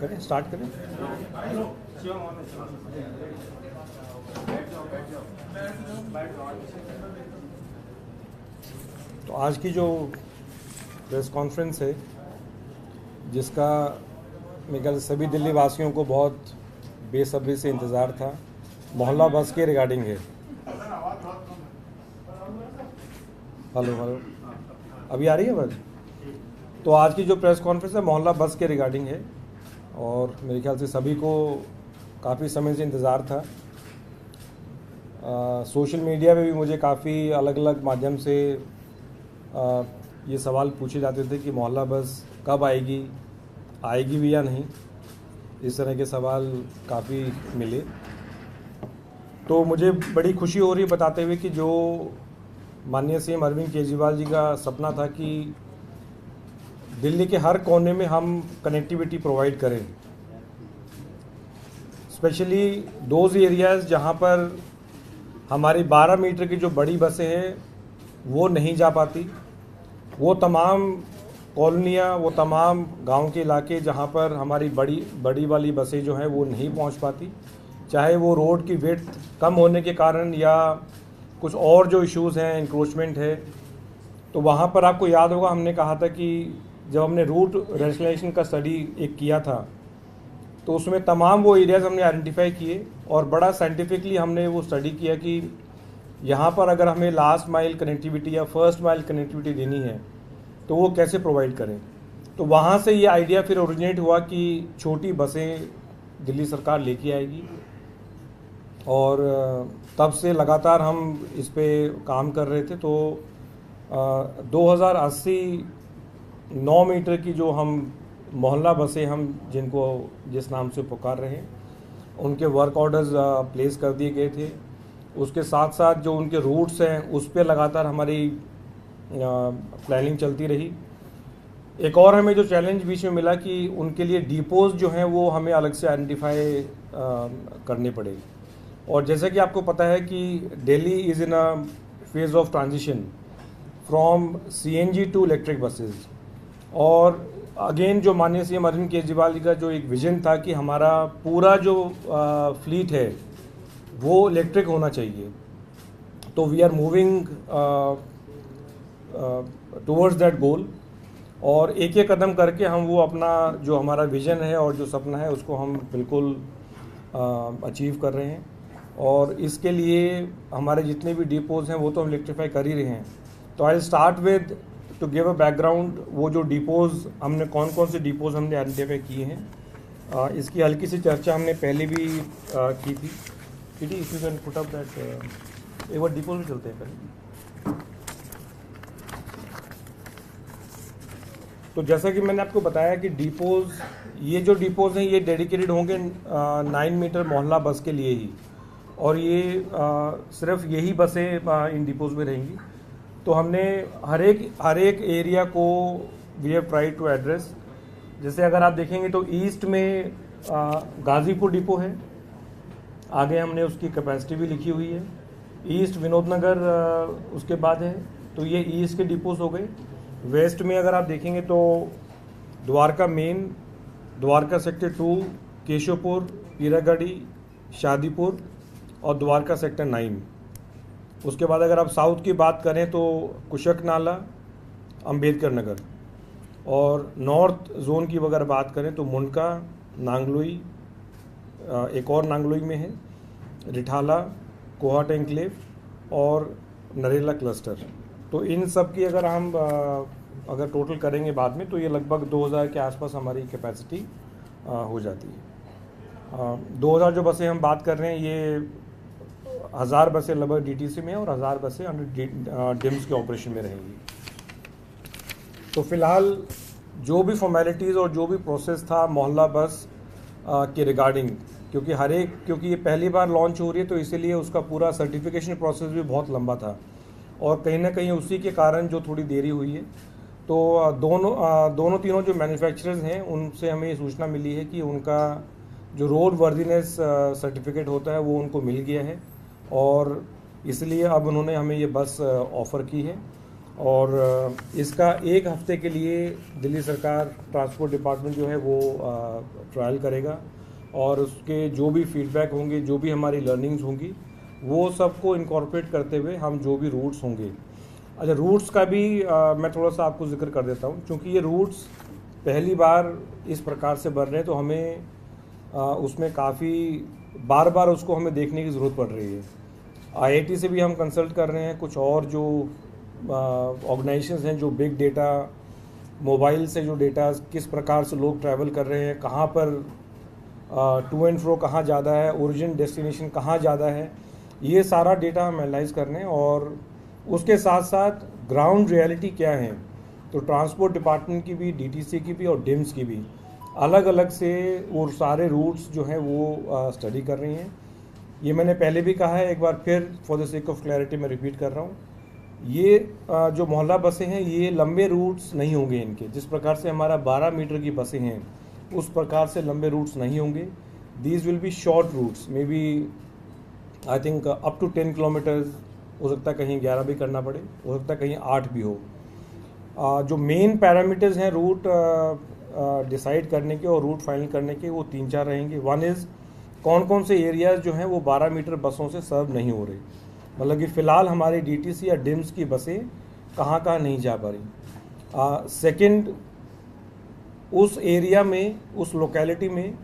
करें, स्टार्ट करें। तो आज की जो प्रेस कॉन्फ्रेंस है, जिसका मेरे ख्याल से सभी दिल्ली वासियों को बहुत बेसब्री से इंतज़ार था, मोहल्ला बस के रिगार्डिंग है। हेलो, अभी आ रही है आवाज़? तो आज की जो प्रेस कॉन्फ्रेंस है मोहल्ला बस के रिगार्डिंग है और मेरे ख्याल से सभी को काफ़ी समय से इंतज़ार था। सोशल मीडिया में भी मुझे काफ़ी अलग अलग माध्यम से ये सवाल पूछे जाते थे कि मोहल्ला बस कब आएगी भी या नहीं। इस तरह के सवाल काफ़ी मिले। तो मुझे बड़ी खुशी हो रही है बताते हुए कि जो माननीय सीएम अरविंद केजरीवाल जी का सपना था कि दिल्ली के हर कोने में हम कनेक्टिविटी प्रोवाइड करें, स्पेशली दोज एरियाज़ जहां पर हमारी 12 मीटर की जो बड़ी बसें हैं वो नहीं जा पाती, वो तमाम कॉलोनियाँ, वो तमाम गांव के इलाके जहां पर हमारी बड़ी वाली बसें जो हैं वो नहीं पहुंच पाती, चाहे वो रोड की विड्थ कम होने के कारण या कुछ और जो इश्यूज़ हैं, इंक्रोचमेंट है। तो वहाँ पर आपको याद होगा हमने कहा था कि जब हमने रूट रैशनलाइजेशन का स्टडी एक किया था तो उसमें तमाम वो एरियाज़ हमने आइडेंटिफाई किए और बड़ा साइंटिफिकली हमने वो स्टडी किया कि यहाँ पर अगर हमें लास्ट माइल कनेक्टिविटी या फर्स्ट माइल कनेक्टिविटी देनी है तो वो कैसे प्रोवाइड करें। तो वहाँ से ये आइडिया फिर ओरिजिनेट हुआ कि छोटी बसें दिल्ली सरकार लेके आएगी और तब से लगातार हम इस पे काम कर रहे थे। तो 2080 9 मीटर की जो हम मोहल्ला बसें हम जिस नाम से पुकार रहे हैं, उनके वर्क ऑर्डर्स प्लेस कर दिए गए थे। उसके साथ साथ जो उनके रूट्स हैं उस पर लगातार हमारी प्लानिंग चलती रही। एक और हमें जो चैलेंज बीच में मिला कि उनके लिए डिपोज जो हैं वो हमें अलग से आइडेंटिफाई करने पड़ेगी। और जैसा कि आपको पता है कि Delhi is in a phase of transition from CNG to electric buses. और अगेन जो माननीय सीएम अरविंद केजरीवाल जी का जो एक विजन था कि हमारा पूरा जो फ्लीट है वो इलेक्ट्रिक होना चाहिए, तो we are moving towards that goal. और एक एक कदम करके हम वो अपना जो हमारा विजन है और जो सपना है उसको हम बिल्कुल अचीव कर रहे हैं। और इसके लिए हमारे जितने भी डिपोज हैं वो तो हम इलेक्ट्रीफाई कर ही रहे हैं। तो I will start with two give a background, वो जो डिपोज हमने कौन कौन से डिपोज हमने आइडेंटिफाई किए हैं, इसकी हल्की सी चर्चा हमने पहले भी की थी। If you can put up that, एक बार डिपोज में चलते हैं पहले। तो जैसा कि मैंने आपको बताया कि डिपोज, ये जो डिपोज हैं ये डेडिकेटेड होंगे 9 मीटर मोहल्ला बस के लिए ही, और ये सिर्फ यही बसें इन डिपोज में रहेंगी। तो हमने हर एक एरिया को we have try to address. जैसे अगर आप देखेंगे तो ईस्ट में गाजीपुर डिपो है, आगे हमने उसकी कैपेसिटी भी लिखी हुई है। ईस्ट विनोद नगर उसके बाद है, तो ये ईस्ट के डिपोज हो गए। वेस्ट में अगर आप देखेंगे तो द्वारका मेन, द्वारका सेक्टर 2, केशवपुर, पीरागढ़ी, शादीपुर और द्वारका सेक्टर 9। उसके बाद अगर आप साउथ की बात करें तो कुशक नाला, अंबेडकर नगर। और नॉर्थ जोन की अगर बात करें तो मुंडका, नांगलोई, एक और नांगलोई में है, रिठाला, कोहाट एनक्लेव और नरेला क्लस्टर। तो इन सब की अगर हम अगर टोटल करेंगे बाद में तो ये लगभग 2000 के आसपास हमारी कैपेसिटी हो जाती है। 2000 जो बसें हम बात कर रहे हैं ये 1000 बसें लगभग डीटीसी में और 1000 बसें अंडर डिम्स के ऑपरेशन में रहेंगी। तो फिलहाल जो भी फॉर्मेलिटीज़ और जो भी प्रोसेस था मोहल्ला बस के रिगार्डिंग, क्योंकि ये पहली बार लॉन्च हो रही है तो इसीलिए उसका पूरा सर्टिफिकेशन प्रोसेस भी बहुत लंबा था और कहीं ना कहीं उसी के कारण जो थोड़ी देरी हुई है। तो दोनों तीनों जो मैन्युफैक्चरर्स हैं उनसे हमें ये सूचना मिली है कि उनका जो रोड वर्दीनेस सर्टिफिकेट होता है वो उनको मिल गया है, और इसलिए अब उन्होंने हमें ये बस ऑफ़र की है। और इसका 1 हफ्ते के लिए दिल्ली सरकार ट्रांसपोर्ट डिपार्टमेंट जो है वो ट्रायल करेगा, और उसके जो भी फीडबैक होंगे, जो भी हमारी लर्निंग्स होंगी, वो सबको इनकॉर्पोरेट करते हुए हम जो भी रूट्स होंगे। अच्छा, रूट्स का भी मैं थोड़ा सा आपको जिक्र कर देता हूँ, क्योंकि ये रूट्स पहली बार इस प्रकार से बन रहे हैं, तो हमें उसमें काफ़ी बार बार उसको हमें देखने की ज़रूरत पड़ रही है। IIT से भी हम कंसल्ट कर रहे हैं, कुछ और जो ऑर्गेनाइजेशंस हैं जो बिग डेटा, मोबाइल से जो डेटा किस प्रकार से लोग ट्रैवल कर रहे हैं, कहाँ पर टू एंड फ्रो कहाँ ज़्यादा है, ओरिजिन डेस्टिनेशन कहाँ ज़्यादा है, ये सारा डेटा हम एनालाइज कर रहे हैं। और उसके साथ साथ ग्राउंड रियलिटी क्या है, तो ट्रांसपोर्ट डिपार्टमेंट की भी, DTC की भी और डिम्स की भी अलग अलग से वो सारे रूट्स जो हैं वो स्टडी कर रही हैं। ये मैंने पहले भी कहा है, एक बार फिर for the sake of clarity मैं रिपीट कर रहा हूँ, ये जो मोहल्ला बसें हैं ये लंबे रूट्स नहीं होंगे इनके। जिस प्रकार से हमारा 12 मीटर की बसें हैं उस प्रकार से लंबे रूट्स नहीं होंगे। These will be short routes, maybe I think up to 10 kilometres, हो सकता है कहीं 11 भी करना पड़े, हो सकता है कहीं 8 भी हो। जो मेन पैरामीटर्स हैं रूट डिसाइड करने के और रूट फाइनल करने के, वो 3-4 रहेंगे। वन इज़ कौन कौन से एरियाज़ जो हैं वो 12 मीटर बसों से सर्व नहीं हो रहे, मतलब कि फ़िलहाल हमारी DTC या डिम्स की बसें कहाँ कहाँ नहीं जा पा रही। सेकंड, उस एरिया में, उस लोकेलिटी में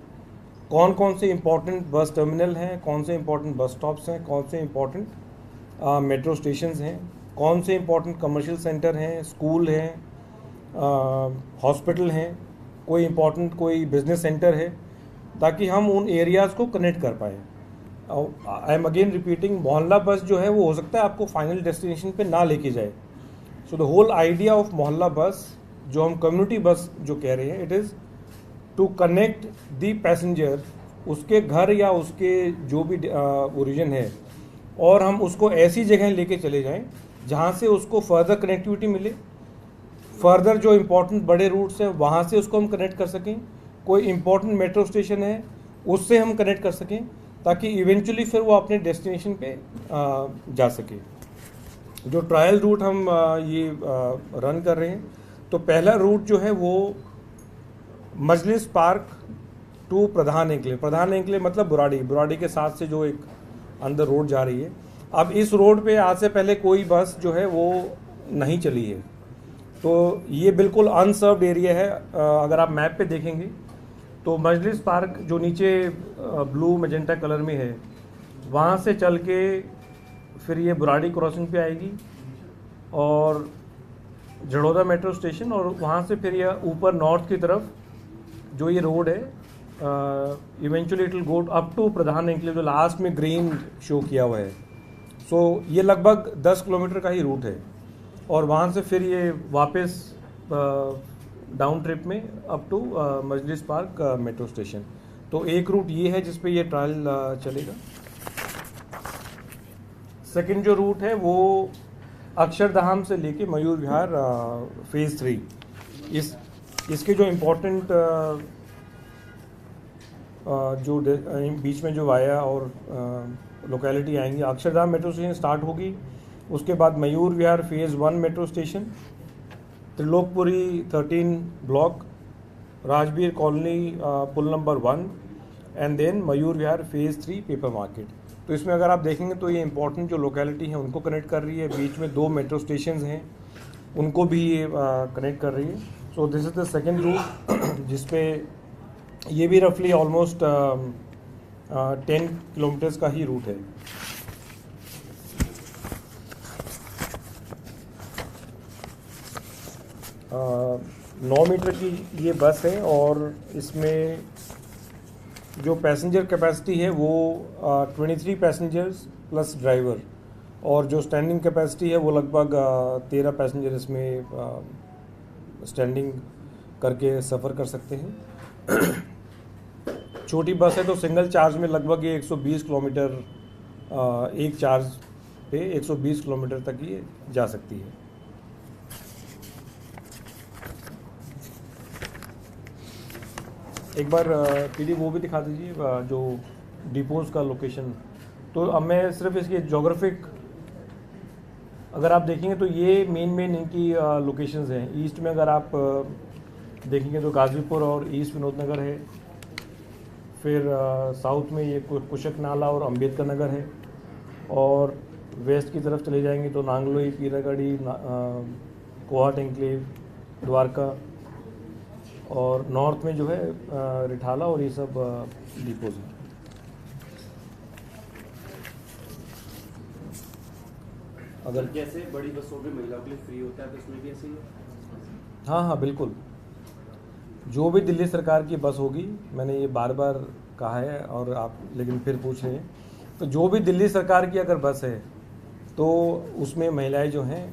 कौन कौन से इम्पोर्टेंट बस टर्मिनल हैं, कौन से इम्पोर्टेंट बस स्टॉप्स हैं, कौन से इम्पोर्टेंट मेट्रो स्टेशंस हैं, कौन से इम्पोर्टेंट कमर्शियल सेंटर हैं, स्कूल हैं, हॉस्पिटल हैं, कोई इम्पोर्टेंट कोई बिजनेस सेंटर है, ताकि हम उन एरियाज़ को कनेक्ट कर पाएँ। आई एम अगेन रिपीटिंग, मोहल्ला बस जो है वो हो सकता है आपको फाइनल डेस्टिनेशन पे ना लेके जाए। So the whole idea of Mohalla bus, जो हम कम्युनिटी बस जो कह रहे हैं, it is to connect the passenger उसके घर या उसके जो भी ओरिजिन है, और हम उसको ऐसी जगह लेके चले जाएं जहां से उसको फर्दर कनेक्टिविटी मिले, फर्दर जो इम्पोर्टेंट बड़े रूट्स हैं वहां से उसको हम कनेक्ट कर सकें, कोई इम्पोर्टेंट मेट्रो स्टेशन है उससे हम कनेक्ट कर सकें, ताकि इवेंचुअली फिर वो अपने डेस्टिनेशन पे जा सके। जो ट्रायल रूट हम ये रन कर रहे हैं, तो पहला रूट जो है वो Majlis park to Pradhan enclave, Pradhan enclave मतलब बुराड़ी के साथ से जो एक अंदर रोड जा रही है। अब इस रोड पे आज से पहले कोई बस जो है वो नहीं चली है, तो ये बिल्कुल अनसर्व्ड एरिया है। अगर आप मैप पे देखेंगे तो मजलिस पार्क जो नीचे ब्लू मैजेंटा कलर में है, वहाँ से चल के फिर ये बुराड़ी क्रॉसिंग पे आएगी और जड़ौदा मेट्रो स्टेशन, और वहाँ से फिर ये ऊपर नॉर्थ की तरफ जो ये रोड है, eventually it will go up to Pradhan Enclave, जो लास्ट में ग्रीन शो किया हुआ है। सो ये लगभग 10 किलोमीटर का ही रूट है, और वहाँ से फिर ये वापस डाउन ट्रिप में up to Majlis Park metro station. तो एक रूट ये है जिस पे ये ट्रायल चलेगा। सेकंड जो रूट है वो अक्षरधाम से लेके मयूर विहार फेज़ 3, इसके जो इम्पोर्टेंट जो बीच में जो वाया और लोकेलिटी आएंगी, अक्षरधाम मेट्रो स्टेशन स्टार्ट होगी, उसके बाद Mayur Vihar phase 1 metro station, Trilokpuri 13 block, Rajbir colony पुल number 1, and then Mayur Vihar phase 3 paper market. तो इसमें अगर आप देखेंगे तो ये इंपॉर्टेंट जो लोकेलिटी है उनको कनेक्ट कर रही है, बीच में 2 मेट्रो स्टेशन हैं उनको भी ये कनेक्ट कर रही है। So this is the second route, जिसपे ये भी रफली ऑलमोस्ट 10 किलोमीटर्स का ही रूट है। uh, 9 मीटर की ये बस है, और इसमें जो पैसेंजर कैपेसिटी है वो 23 पैसेंजर्स प्लस ड्राइवर, और जो स्टैंडिंग कैपेसिटी है वो लगभग 13 पैसेंजर इसमें स्टैंडिंग करके सफ़र कर सकते हैं। छोटी बस है तो सिंगल चार्ज में लगभग ये 120 किलोमीटर एक चार्ज पे 120 किलोमीटर तक ये जा सकती है। एक बार पीडी वो भी दिखा दीजिए जो डिपोज का लोकेशन। तो अब मैं सिर्फ इसके जोग्राफिक अगर आप देखेंगे तो ये मेन इनकी लोकेशंस हैं। ईस्ट में अगर आप देखेंगे तो गाज़ीपुर और ईस्ट विनोद नगर है। फिर साउथ में ये कुशक नाला और अंबेडकर नगर है। और वेस्ट की तरफ चले जाएंगे तो नांगलोई, पीरागढ़ी, कोहाट एंक्लेव, द्वारका। और नॉर्थ में जो है रिठाला और ये सब डिपोज हैं। अगर जैसे बड़ी बसों में महिलाओं के लिए फ्री होता है तो उसमें भी ऐसे ही है? हाँ बिल्कुल। जो भी दिल्ली सरकार की बस होगी, मैंने ये बार बार कहा है और आप लेकिन फिर पूछ रहे हैं, तो जो भी दिल्ली सरकार की अगर बस है तो उसमें महिलाएं जो हैं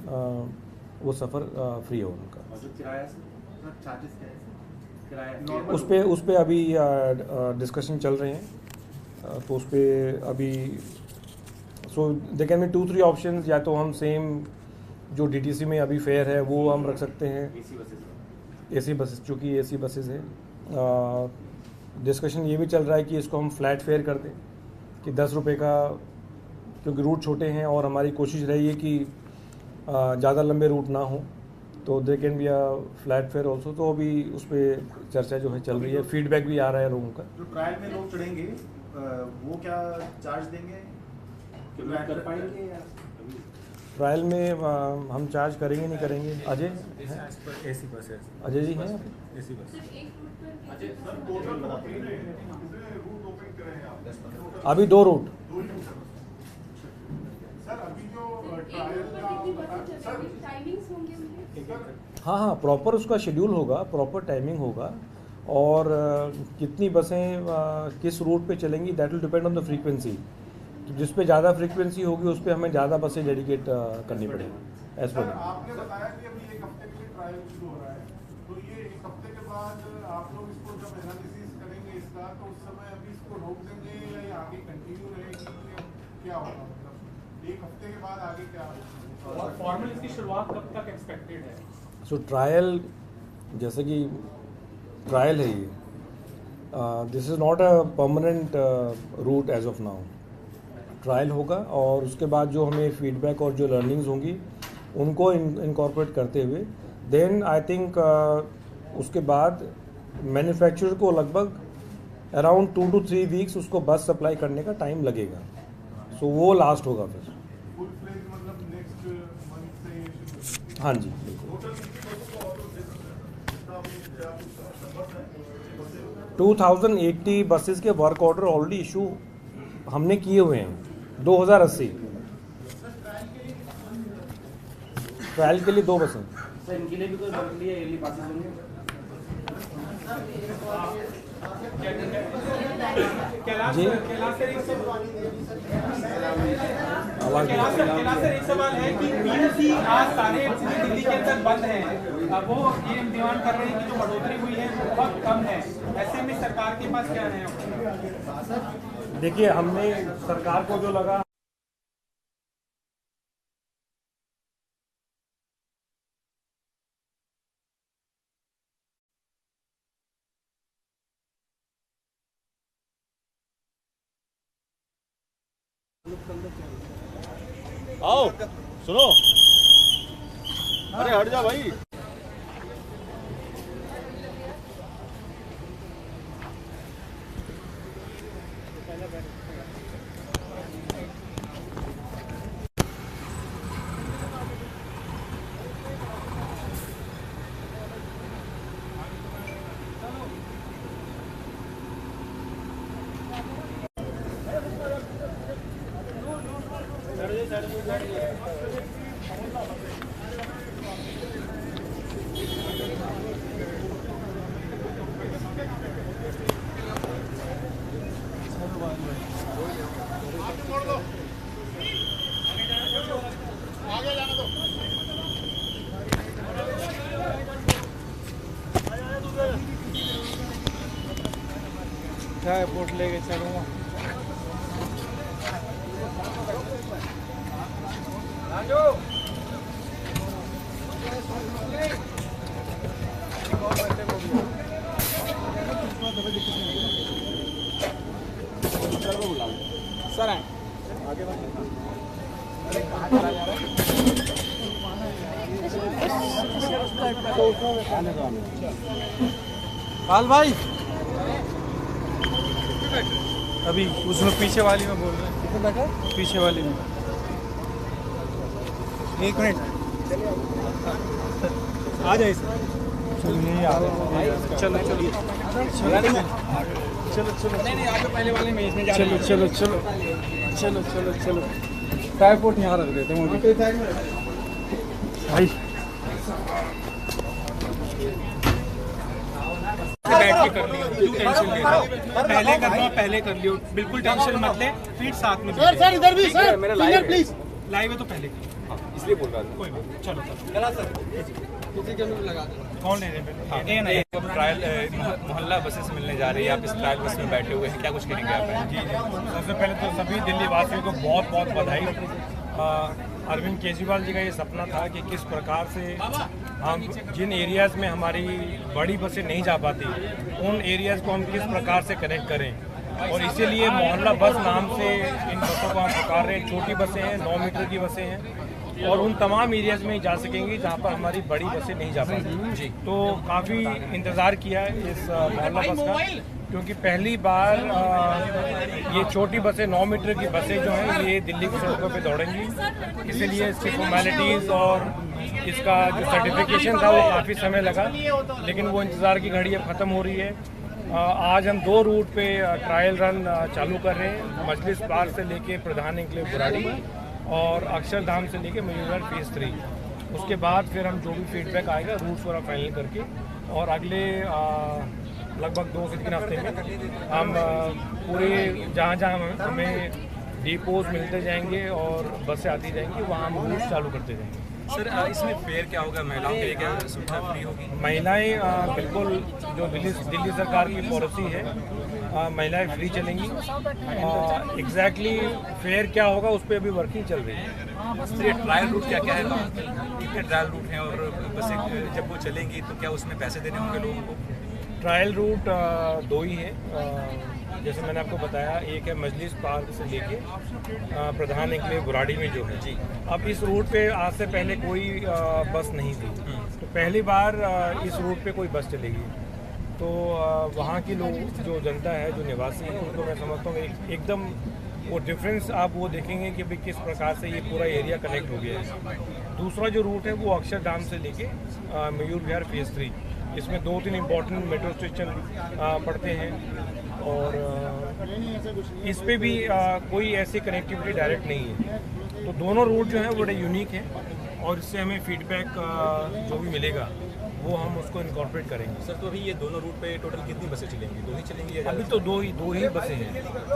वो सफ़र फ्री हो उनका। और जो किराया चार्जेस क्या है? किराया उस पर अभी डिस्कशन चल रहे हैं। तो उस पर अभी सो दे कैन बी 2-3 ऑप्शंस। या तो हम सेम जो डीटीसी में अभी फेयर है वो हम रख सकते हैं। एसी बसेस, चूँकि एसी बसेस है। डिस्कशन ये भी चल रहा है कि इसको हम फ्लैट फेयर कर दें कि 10 रुपये का, क्योंकि रूट छोटे हैं और हमारी कोशिश रही है कि ज़्यादा लंबे रूट ना हो, तो they can be a flat fair also. तो अभी उस पर चर्चा जो है चल रही है, फीडबैक भी आ रहा है लोगों का। जो ट्रायल में लोग चढ़ेंगे वो क्या चार्ज देंगे? कर पाएंगे या ट्रायल में हम चार्ज करेंगे नहीं करेंगे? अजय एसी बस है। अजय जी हैं? एसी बस अभी 2 रूट। हाँ प्रॉपर उसका शेड्यूल होगा, प्रॉपर टाइमिंग होगा। और कितनी बसें किस रूट पे चलेंगी that will depend on the frequency. तो जिस पे ज़्यादा फ्रीक्वेंसी होगी उस पे हमें ज़्यादा बसें डेडिकेट करनी पड़ेगी। एज पर आपने बताया कि अभी 1 हफ्ते के लिए ट्रायल शुरू हो रहा है, तो ये 1 हफ्ते के बाद आप लोग इसको जब एनालिसिस करेंगे इसका, तो उस समय अभी इसको रोक देंगे या ये आगे कंटिन्यू रहेगी? क्या होगा, मतलब 1 हफ्ते के बाद आगे क्या होगा? और फॉर्मल इसकी शुरुआत कब तक एक्सपेक्टेड है? सो ट्रायल, जैसे कि ट्रायल है ये, this is not a permanent route as of now. Trial होगा और उसके बाद जो हमें फीडबैक और जो लर्निंग्स होंगी उनको इनकॉर्पोरेट करते हुए देन आई थिंक उसके बाद मैन्युफैक्चरर को लगभग अराउंड 2 to 3 वीक्स उसको बस सप्लाई करने का टाइम लगेगा। सो वो लास्ट होगा फिर। फुल फ्लेज मतलब नेक्स्ट मंथ से? हाँ जी बिल्कुल। 2080 बसेस के वर्क ऑर्डर ऑलरेडी इशू हमने किए हुए हैं। 2080 ट्रायल के लिए 2 बसें। सर इनके लिए भी कोई मंथली या ईयरली पासेस होंगे? जी कैलाश सर एक सवाल है कि पीयूसी आज सारे दिल्ली के अंदर बंद हैं। वो ये डिमांड कर रहे हैं कि जो बढ़ोतरी हुई है वो बहुत कम है। ऐसे में सरकार के पास क्या है? देखिए, हमने सरकार को जो लगा आओ सुनो, अरे हट जा भाई। क्या एयरपोर्ट लेके चलूँगा? सर आए पाल भाई अभी उसमें पीछे वाली में बोल रहे हैं पीछे वाली में 1 मिनट आ जाए चलो नहीं आ रहे चलो चलो चलो चलो नहीं आप पहले वाले में इसमें जा चलो चलो चलो चलो चलो चलो ट्राइपॉड यहाँ रख देते हैं भाई बैठ के कर लियो क्यों टेंशन ले रहा पहले कर लो पहले कर लियो बिल्कुल टेंशन मत ले फिर साथ में सर इधर भी सर मेरा लाइव प्लीज लाइव है तो पहले इसलिए बोल रहा था कोई बात चलो चला सर किसी के लगा दो कौन ले रहे हैं ट्रायल मोहल्ला बसेस मिलने जा रही है, आप इस ट्रायल बस में बैठे हुए हैं, क्या कुछ करेंगे आप? जी सबसे पहले तो सभी दिल्ली वासियों को बहुत बहुत बधाई। अरविंद केजरीवाल जी का ये सपना था कि किस प्रकार से हम जिन एरियाज़ में हमारी बड़ी बसें नहीं जा पाती उन एरियाज़ को हम किस प्रकार से कनेक्ट करें, और इसीलिए मोहल्ला बस नाम से इन बसों को हम पुकार रहे हैं। छोटी बसें हैं, 9 मीटर की बसें हैं और उन तमाम एरियाज़ में जा सकेंगी जहाँ पर हमारी बड़ी बसें नहीं जा पाती। जी तो काफ़ी इंतज़ार किया है इस मोहल्ला बस का, क्योंकि पहली बार ये छोटी बसें 9 मीटर की बसें जो हैं ये दिल्ली की सड़कों पे दौड़ेंगी। इसीलिए इसकी फॉर्मेलिटीज़ और इसका जो सर्टिफिकेशन था वो काफ़ी समय लगा, लेकिन वो इंतज़ार की घड़ी अब ख़त्म हो रही है। आज हम 2 रूट पे ट्रायल रन चालू कर रहे हैं, मजलिस पार्क से लेके प्रधान एन्क्लेव बुराड़ी और अक्षरधाम से लेके मयूरगढ़ फेज़ 3। उसके बाद फिर हम जो भी फीडबैक आएगा रूट्स वगैरह फाइनल करके और अगले लगभग 2 से 3 हफ्ते में हम पूरे जहाँ जहाँ हमें डिपोज मिलते जाएंगे और बसें आती जाएंगी वहाँ हम रूट्स चालू करते जाएंगे। सर इसमें फेयर क्या होगा, महिलाओं के लिए क्या सुविधा फ्री होगी? महिलाएं बिल्कुल जो दिल्ली सरकार की पॉलिसी है, महिलाएं फ्री चलेंगी। एग्जैक्टली फेयर क्या होगा उस पर अभी वर्किंग चल रही है। सर ये ट्रायल रूट क्या क्या है, कितने ट्रायल रूट हैं और बसें जब वो चलेंगी तो क्या उसमें पैसे देने होंगे लोगों को? ट्रायल रूट 2 ही है, जैसे मैंने आपको बताया, एक है मजलिस पार्क से लेके प्रधान एन्क्लेव बुराड़ी में जो है। जी अब इस रूट पे आज से पहले कोई बस नहीं थी, तो पहली बार इस रूट पे कोई बस चलेगी। तो वहाँ की लोग जो जनता है, जो निवासी हैं, उनको मैं समझता हूँ एकदम वो डिफरेंस आप वो देखेंगे कि भाई किस प्रकार से ये पूरा एरिया कनेक्ट हो गया है। दूसरा जो रूट है वो अक्षरधाम से लेके मयूर विहार फेज़ 3, इसमें 2-3 इम्पोर्टेंट मेट्रो स्टेशन पड़ते हैं और इस पे भी कोई ऐसी कनेक्टिविटी डायरेक्ट नहीं है। तो दोनों रूट जो हैं बड़े यूनिक हैं और इससे हमें फीडबैक जो भी मिलेगा वो हम उसको इनकॉर्पोरेट करेंगे। सर तो अभी ये दोनों रूट पे टोटल कितनी बसें चलेंगी? 2 ही चलेंगी या अभी तो दो ही बसें हैं,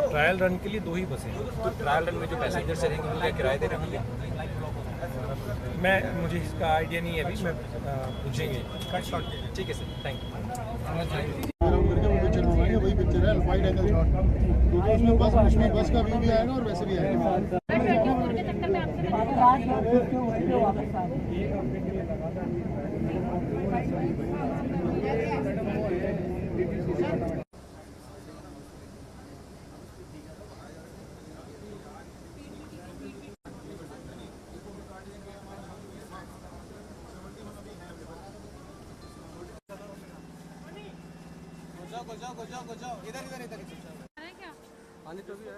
ट्रायल रन के लिए 2 ही बसें हैं। तो ट्रायल रन में जो पैसेंजर चलेंगे उनका किराया देना होंगे? मुझे इसका आइडिया नहीं है अभी, मैं पूछेंगे। ठीक है सर, थैंक यू। वही पिक्चर है, वाइड एंगल शॉट, क्योंकि उसमें बस का व्यू भी आएगा और वैसे भी आएगा। जाओ इधर पानी तो भी है।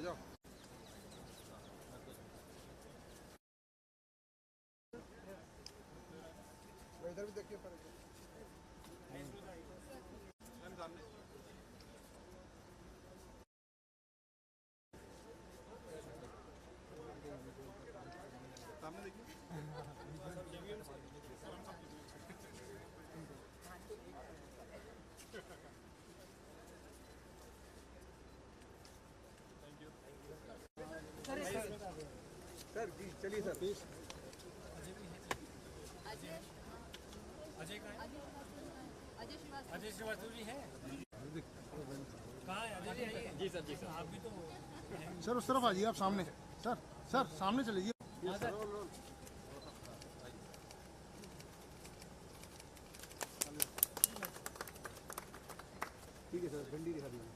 जाओ। इधर भी देखिए पर सामने देखिए। सर जी चलिए सर प्लीज। अजय श्रीवास्तव जी हैं? कहाँ है अजय जी? जी सर, जी सर। आप भी तो सर उस तरफ आ जाइए आप सामने। सर सर सामने चले जाइए। ठीक है सर भिंडी दिखा दीजिए।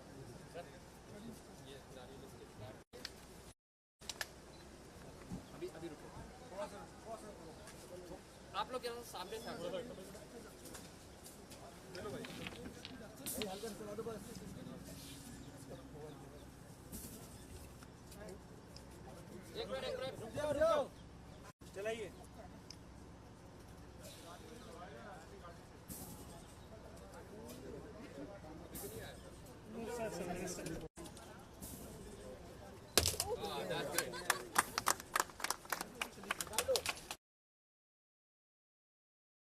अभी रुको आप लोग यहाँ सामने से